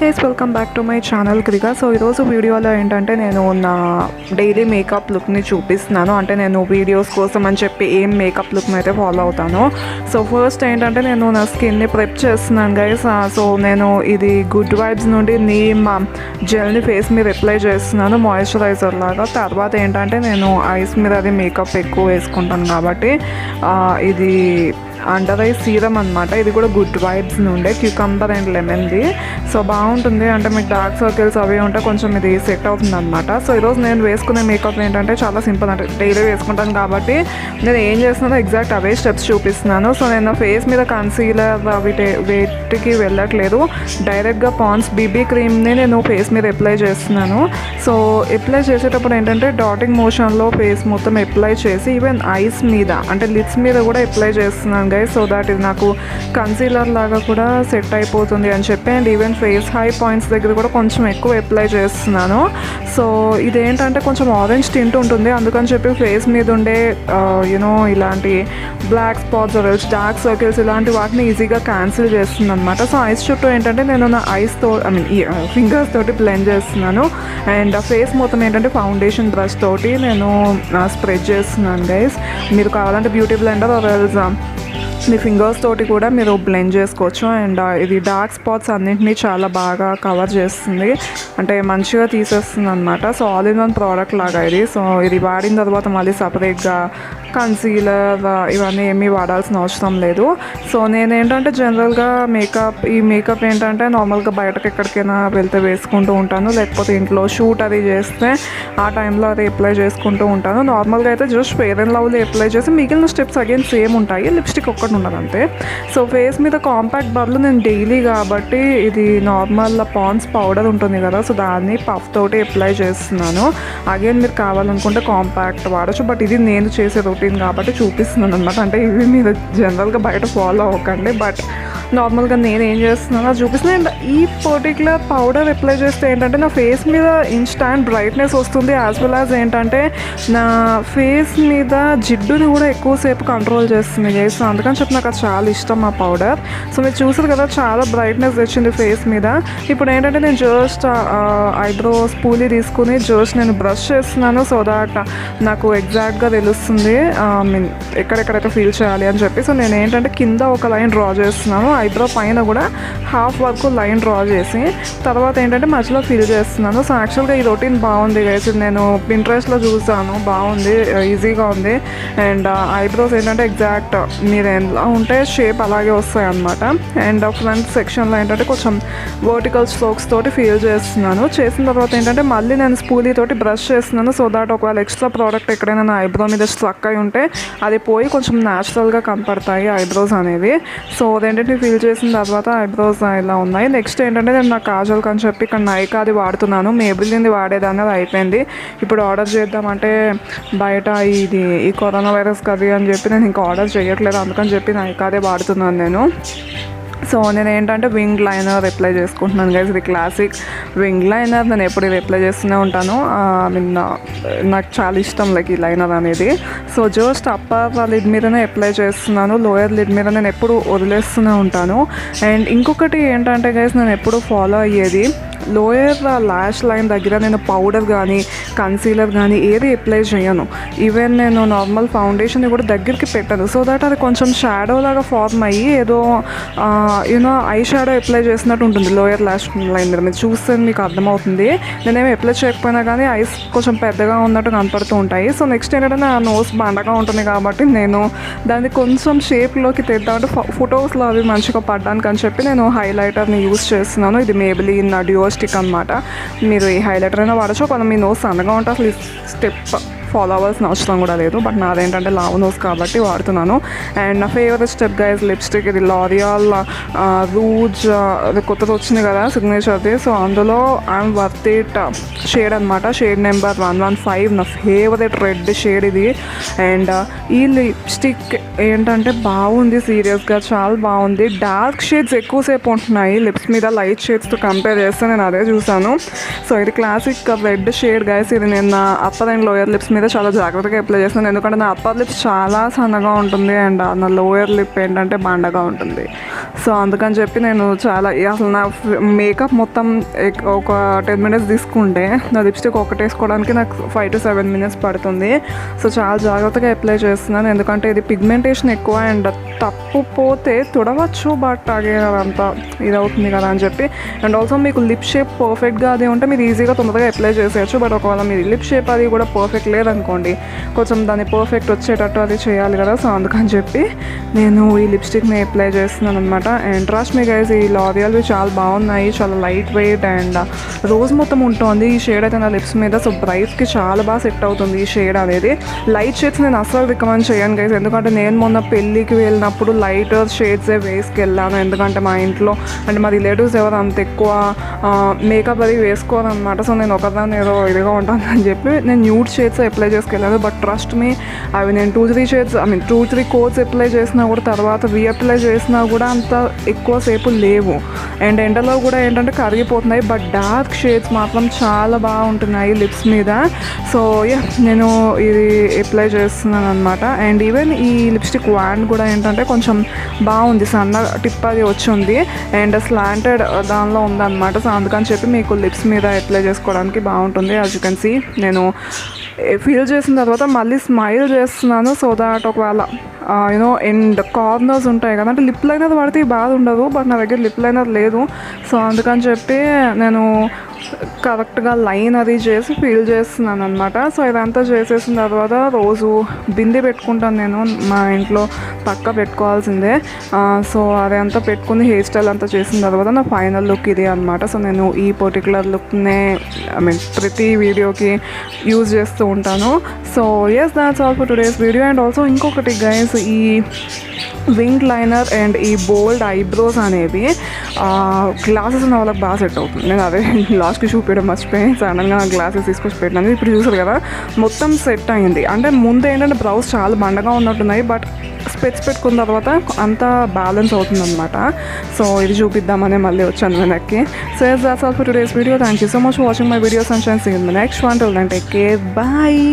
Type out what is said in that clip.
Guys, welcome back to my channel క్రిగా. So ఈరోజు వీడియోలో ఏంటంటే నేను నా డైలీ మేకప్ లుక్ని చూపిస్తున్నాను. అంటే నేను వీడియోస్ కోసం అని చెప్పి ఏం మేకప్ లుక్ని అయితే ఫాలో అవుతాను. సో ఫస్ట్ ఏంటంటే నేను నా స్కిన్ని ప్రెప్ చేస్తున్నాను గైస్. సో నేను ఇది గుడ్ వైబ్స్ నుండి నీమ్ జెల్ని ఫేస్ మీద అప్లై చేస్తున్నాను మాయిశ్చరైజర్ లాగా. తర్వాత ఏంటంటే నేను ఐస్ మీద అది మేకప్ ఎక్కువ వేసుకుంటాను కాబట్టి ఇది అండర్ ఐ సీరం అనమాట. ఇది కూడా గుడ్ వైబ్స్ నుండే క్యూకంబర్ అండ్ లెమన్ది. సో బాగుంటుంది, అంటే మీకు డార్క్ సర్కిల్స్ అవి ఉంటే కొంచెం ఇది సెట్ అవుతుంది అనమాట. సో ఈరోజు నేను వేసుకునే మేకప్ ఏంటంటే చాలా సింపుల్, అంటే డైలీ వేసుకుంటాను కాబట్టి నేను ఏం చేస్తున్నానో ఎగ్జాక్ట్ అవే స్టెప్స్ చూపిస్తున్నాను. సో నేను ఫేస్ మీద కన్సీలర్ వేటికి వెళ్ళట్లేదు, డైరెక్ట్గా పాండ్స్ బీబీ క్రీమ్ని నేను ఫేస్ మీద అప్లై చేస్తున్నాను. సో అప్లై చేసేటప్పుడు ఏంటంటే డాటింగ్ మోషన్లో ఫేస్ మొత్తం అప్లై చేసి ఈవెన్ ఐస్ మీద అంటే లిప్స్ మీద కూడా అప్లై చేస్తున్నాను గైస్. సో దాట్ ఇది నాకు కన్సీలర్ లాగా కూడా సెట్ అయిపోతుంది అని చెప్పి, and even face high points దగ్గర కూడా కొంచెం ఎక్కువ అప్లై చేస్తున్నాను. సో ఇదేంటంటే కొంచెం ఆరెంజ్ టింట్ ఉంటుంది, అందుకని చెప్పి ఫేస్ మీద ఉండే యూనో ఇలాంటి బ్లాక్ స్పాట్స్ డార్క్ సర్కిల్స్ ఇలాంటి వాటిని ఈజీగా క్యాన్సిల్ చేస్తుంది అనమాట. సో ఐస్ చుట్టూ ఏంటంటే నేను నా ఐస్తో ఫింగర్స్ తోటి బ్లెండ్ చేస్తున్నాను, అండ్ ఫేస్ మొత్తం ఏంటంటే ఫౌండేషన్ బ్రష్ తోటి నేను స్ప్రెడ్ చేస్తున్నాను గైస్. మీరు కావాలంటే బ్యూటీ బ్లెండర్ మీ ఫింగర్స్ తోటి కూడా మీరు బ్లెండ్ చేసుకోవచ్చు. అండ్ ఇది డార్క్ స్పాట్స్ అన్నింటినీ చాలా బాగా కవర్ చేస్తుంది, అంటే మంచిగా తీసేస్తుంది అనమాట. So all in one product లాగా ఇది. సో ఇది వాడిన తర్వాత మళ్ళీ సపరేట్గా కన్సీలర్ ఇవన్నీ ఏమీ వాడాల్సిన అవసరం లేదు. సో నేనేంటంటే జనరల్గా ఈ మేకప్ ఏంటంటే నార్మల్గా బయటకు ఎక్కడికైనా వెళ్తే వేసుకుంటూ ఉంటాను, లేకపోతే ఇంట్లో షూట్ అది చేస్తే ఆ టైంలో అది అప్లై చేసుకుంటూ ఉంటాను. నార్మల్గా అయితే just fair and lovely apply చేసి మిగిలిన స్టెప్స్ అగైన్ సేమ్ ఉంటాయి, లిప్స్టిక్ ఒక్కటి ఉండదు అంతే. సో ఫేస్ మీద కాంపాక్ట్ బదులు నేను డైలీ కాబట్టి ఇది నార్మల్ పాండ్స్ పౌడర్ ఉంటుంది కదా, సో దాన్ని పఫ్ తోటి అప్లై చేస్తున్నాను. అగైన్ మీరు కావాలనుకుంటే కాంపాక్ట్ వాడచ్చు, బట్ ఇది నేను చేసే రొటీన్ కాబట్టి చూపిస్తున్నాను అనమాట. అంటే ఇవి మీరు జనరల్గా బయట ఫాలో అవ్వకండి, బట్ నార్మల్గా నేను ఏం చేస్తున్నానో చూపిస్తున్నాను. అండ్ ఈ పర్టికులర్ పౌడర్ అప్లై చేస్తే ఏంటంటే నా ఫేస్ మీద ఇన్స్టాంట్ బ్రైట్నెస్ వస్తుంది, యాజ్ వెల్ యాజ్ ఏంటంటే నా ఫేస్ మీద జిడ్డుని కూడా ఎక్కువసేపు కంట్రోల్ చేస్తుంది గైస్. సో అందుకని చెప్పి నాకు అది చాలా ఇష్టం ఆ పౌడర్. సో మీరు చూసారు కదా చాలా బ్రైట్నెస్ తెచ్చింది ఫేస్ మీద. ఇప్పుడు ఏంటంటే నేను జస్ట్ ఐబ్రోస్ పూలి తీసుకుని జస్ట్ నేను బ్రష్ చేస్తున్నాను, సో దాట్ నాకు ఎగ్జాక్ట్గా తెలుస్తుంది ఎక్కడెక్కడైతే ఫీల్ చేయాలి అని చెప్పి. సో నేను ఏంటంటే కింద ఒక లైన్ డ్రా చేస్తున్నాను, ఐబ్రో పైన కూడా హాఫ్ వరకు లైన్ డ్రా చేసి తర్వాత ఏంటంటే మధ్యలో ఫిల్ చేస్తున్నాను. సో యాక్చువల్గా ఈ రొటీన్ బాగుంది గైస్, నేను పింట్రెస్ట్లో చూసాను, బాగుంది, ఈజీగా ఉంది. అండ్ ఐబ్రోస్ ఏంటంటే ఎగ్జాక్ట్ మీరు ఎలా ఉంటే షేప్ అలాగే వస్తాయి అనమాట. అండ్ ఫ్రంట్ సెక్షన్లో ఏంటంటే కొంచెం వర్టికల్ స్ట్రోక్స్ తోటి ఫిల్ చేస్తున్నాను. చేసిన తర్వాత ఏంటంటే మళ్ళీ నేను స్పూలీ తోటి బ్రష్ చేస్తున్నాను, సో దాట్ ఒకవేళ ఎక్స్ట్రా ప్రోడక్ట్ ఎక్కడైనా నా ఐబ్రో మీద స్ట్రక్ అయి ఉంటే అది పోయి కొంచెం న్యాచురల్గా కనపడతాయి ఐబ్రోస్ అనేవి. సో అదేంటంటే ఫిల్ చేసిన తర్వాత ఐబ్రోస్ ఇలా ఉన్నాయి. నెక్స్ట్ ఏంటంటే నేను నా కాజల్ అని చెప్పి ఇక్కడ నైకాది వాడుతున్నాను, మేబిలిన్ది వాడేదాన్ని అది అయిపోయింది. ఇప్పుడు ఆర్డర్ చేద్దామంటే బయట ఈ కరోనా వైరస్ కది అని చెప్పి నేను ఇంకా ఆర్డర్ చేయట్లేదు, అందుకని చెప్పి నైకాదే వాడుతున్నాను నేను. సో నేను ఏంటంటే వింగ్ లైనర్ అప్లై చేసుకుంటున్నాను గైస్. ఇది క్లాసిక్ వింగ్ లైనర్, నేను ఎప్పుడు ఇది అప్లై చేస్తూనే ఉంటాను. నాకు చాలా ఇష్టం లైక్ ఈ లైనర్ అనేది. సో జస్ట్ అప్పర్ లిడ్ మీదనే అప్లై చేస్తున్నాను, లోయర్ లిడ్ మీద నేను ఎప్పుడు వదిలేస్తూనే ఉంటాను. అండ్ ఇంకొకటి ఏంటంటే గైస్, నేను ఎప్పుడు ఫాలో అయ్యేది లోయర్ ల్యాష్ లైన్ దగ్గర నేను పౌడర్ కానీ కన్సీలర్ కానీ ఏది అప్లై చేయను. ఈవెన్ నేను నార్మల్ ఫౌండేషన్ కూడా దగ్గరికి పెట్టను, సో దట్ అది కొంచెం షాడో లాగా ఫార్మ్ అయ్యి ఏదో యూనో ఐ షాడో అప్లై చేసినట్టు ఉంటుంది లోయర్ ల్యాష్ లైన్ మీద. మీరు చూస్తే మీకు అర్థమవుతుంది, నేనేమి అప్లై చేయకపోయినా కానీ ఐస్ కొంచెం పెద్దగా ఉన్నట్టు కనపడుతూ ఉంటాయి. సో నెక్స్ట్ ఏంటంటే నా నోస్ బండగా ఉంటుంది కాబట్టి నేను దాన్ని కొంచెం షేప్లోకి తెద్దామంటే ఫొటోస్లో అవి మంచిగా పడ్డానికి అని చెప్పి నేను హైలైటర్ని యూజ్ చేస్తున్నాను. ఇది మేబిలిన్ డ్యూయో స్టిక్ అనమాట. మీరు ఏ హైలైటర్ అయినా వాడచ్చు, కొంచెం మీ నోస్ సన్నగా ఉంటే అసలు ఈ స్టెప్ ఫాలో అవ్వాల్సిన అవసరం కూడా లేదు, బట్ నాదేంటంటే లావ్ నోస్ కాబట్టి వాడుతున్నాను. అండ్ నా ఫేవరెట్ స్టెప్ గైస్ లిప్స్టిక్, ఇది లారియల్ రూజ్ కొత్తది వచ్చింది కదా సిగ్నేచర్ది. సో అందులో ఐఎమ్ వర్త్ ఇట్ షేడ్ అనమాట, షేడ్ నెంబర్ 115, నా ఫేవరెట్ రెడ్ షేడ్ ఇది. అండ్ ఈ లిప్స్టిక్ ఏంటంటే బాగుంది, సీరియస్గా చాలా బాగుంది. డార్క్ షేడ్స్ ఎక్కువసేపు ఉంటున్నాయి లిప్స్ మీద లైట్ షేడ్స్తో కంపేర్ చేస్తే నేను అదే చూసాను. సో ఇది క్లాసిక్ రెడ్ షేడ్ గైస్, ఇది నేను అప్పర్ అండ్ లోయర్ లిప్స్ మీద మీద చాలా జాగ్రత్తగా అప్లై చేస్తున్నాను, ఎందుకంటే నా అప్పర్ లిప్స్ చాలా సన్నగా ఉంటుంది అండ్ నా లోయర్ లిప్ ఏంటంటే బండగా ఉంటుంది. సో అందుకని చెప్పి నేను చాలా అసలు నా మేకప్ మొత్తం ఒక 10 minutes తీసుకుంటే నా లిప్స్టిక్ ఒకటి వేసుకోవడానికి నాకు 5 to 7 minutes పడుతుంది. సో చాలా జాగ్రత్తగా అప్లై చేస్తున్నాను, ఎందుకంటే ఇది పిగ్మెంటేషన్ ఎక్కువ అండ్ తప్పు పోతే తుడవచ్చు, బట్ అదే అంతా ఇది అవుతుంది కదా అని చెప్పి. అండ్ ఆల్సో మీకు లిప్ షేప్ పర్ఫెక్ట్గా అది ఉంటే మీరు ఈజీగా తొందరగా అప్లై చేసేయచ్చు. బట్ ఒకవేళ మీరు లిప్ షేప్ అది కూడా పర్ఫెక్ట్ లేదనుకోండి, కొంచెం దాన్ని పర్ఫెక్ట్ వచ్చేటట్టు అది చేయాలి కదా. సో అందుకని చెప్పి నేను ఈ లిప్స్టిక్ని అప్లై చేస్తున్నాను అనమాట. అండ్ ట్రస్ట్ మీ గైస్, ఈ లారియల్వి చాలా బాగున్నాయి, చాలా లైట్ వెయిట్ అండ్ రోజ్ మొత్తం ఉంటుంది ఈ షేడ్ అయితే నా లిప్స్ మీద. సో బ్రైట్కి చాలా బాగా సెట్ అవుతుంది ఈ షేడ్ అనేది. లైట్ షేడ్స్ నేను అస్సలు రికమెండ్ చేయను గైస్, ఎందుకంటే నేను మొన్న పెళ్ళికి వెళ్ళినప్పుడు లైటర్ షేడ్సే వేసుకెళ్ళాను, ఎందుకంటే మా ఇంట్లో అంటే మా రిలేటివ్స్ ఎవరు అంత ఎక్కువ మేకప్ అది వేసుకోరు అనమాట. సో నేను ఒకదాన్ని ఏదో ఇదిగా ఉంటానని చెప్పి నేను న్యూడ్ షేడ్స్ అప్లై చేసుకెళ్ళాను. బట్ ట్రస్ట్ మీ, అవి నేను 2-3 షేడ్స్ 2-3 కోట్స్ అప్లై చేసినా కూడా తర్వాత రీఅప్లై చేసినా కూడా అంత ఎక్కువసేపు లేవు అండ్ ఎండలో కూడా ఏంటంటే కరిగిపోతున్నాయి. బట్ డార్క్ షేడ్స్ మాత్రం చాలా బాగుంటున్నాయి లిప్స్ మీద. సో నేను ఇది అప్లై చేస్తున్నాను అనమాట. అండ్ ఈవెన్ ఈ లిప్స్టిక్ వ్యాండ్ కూడా ఏంటంటే కొంచెం బాగుంది, సన్న టిప్ అది వచ్చింది అండ్ స్లాంటెడ్ దానిలో ఉందన్నమాట. సో అందుకని చెప్పి మీకు లిప్స్ మీద అప్లై చేసుకోవడానికి బాగుంటుంది. యాజ్ యూ కెన్ సీ నేను ఫీల్ చేసిన తర్వాత మళ్ళీ స్మైల్ చేస్తున్నాను, సో దాట్ ఒకవేళ యూనో అండ్ కార్నర్స్ ఉంటాయి కదా, అంటే లిప్ లైనర్ పడితే బాధ ఉండదు, బట్ నా దగ్గర లిప్ లైనర్ లేదు. సో అందుకని చెప్పి నేను కరెక్ట్గా లైన్ అది చేసి ఫీల్ చేస్తున్నాను అనమాట. సో ఇదంతా చేసేసిన తర్వాత రోజు బిందె పెట్టుకుంటాను నేను, మా ఇంట్లో పక్క పెట్టుకోవాల్సిందే. సో అదంతా పెట్టుకుని హెయిర్ స్టైల్ అంతా చేసిన తర్వాత నా ఫైనల్ లుక్ ఇది అనమాట. సో నేను ఈ పర్టికులర్ లుక్నే ప్రతి వీడియోకి యూజ్ చేస్తూ ఉంటాను. So yes, that's all for today's video. And also ఇంకొకటి గైస్, ఈ వింగ్ లైనర్ అండ్ ఈ బోల్డ్ ఐబ్రోస్ అనేవి గ్లాసెస్ ఉన్న వాళ్ళకి బాగా సెట్ అవుతుంది. నేను అదే లాస్ట్కి చూపించడం మర్చిపోయి సడన్గా గ్లాసెస్ తీసుకొచ్చి పెట్టినాను. ఇప్పుడు చూసారు కదా మొత్తం సెట్ అయింది. అంటే ముందు ఏంటంటే బ్రౌజ్ చాలా బండగా ఉన్నట్టున్నాయి, బట్ స్పెట్స్ పెట్టుకున్న తర్వాత అంతా బ్యాలెన్స్ అవుతుంది అనమాట. సో ఇది చూపిద్దామని మళ్ళీ వచ్చాను వెనక్కి. So that's all for today's video. Thank you so much for watching my videos and see you in the next one. Till then take care, bye.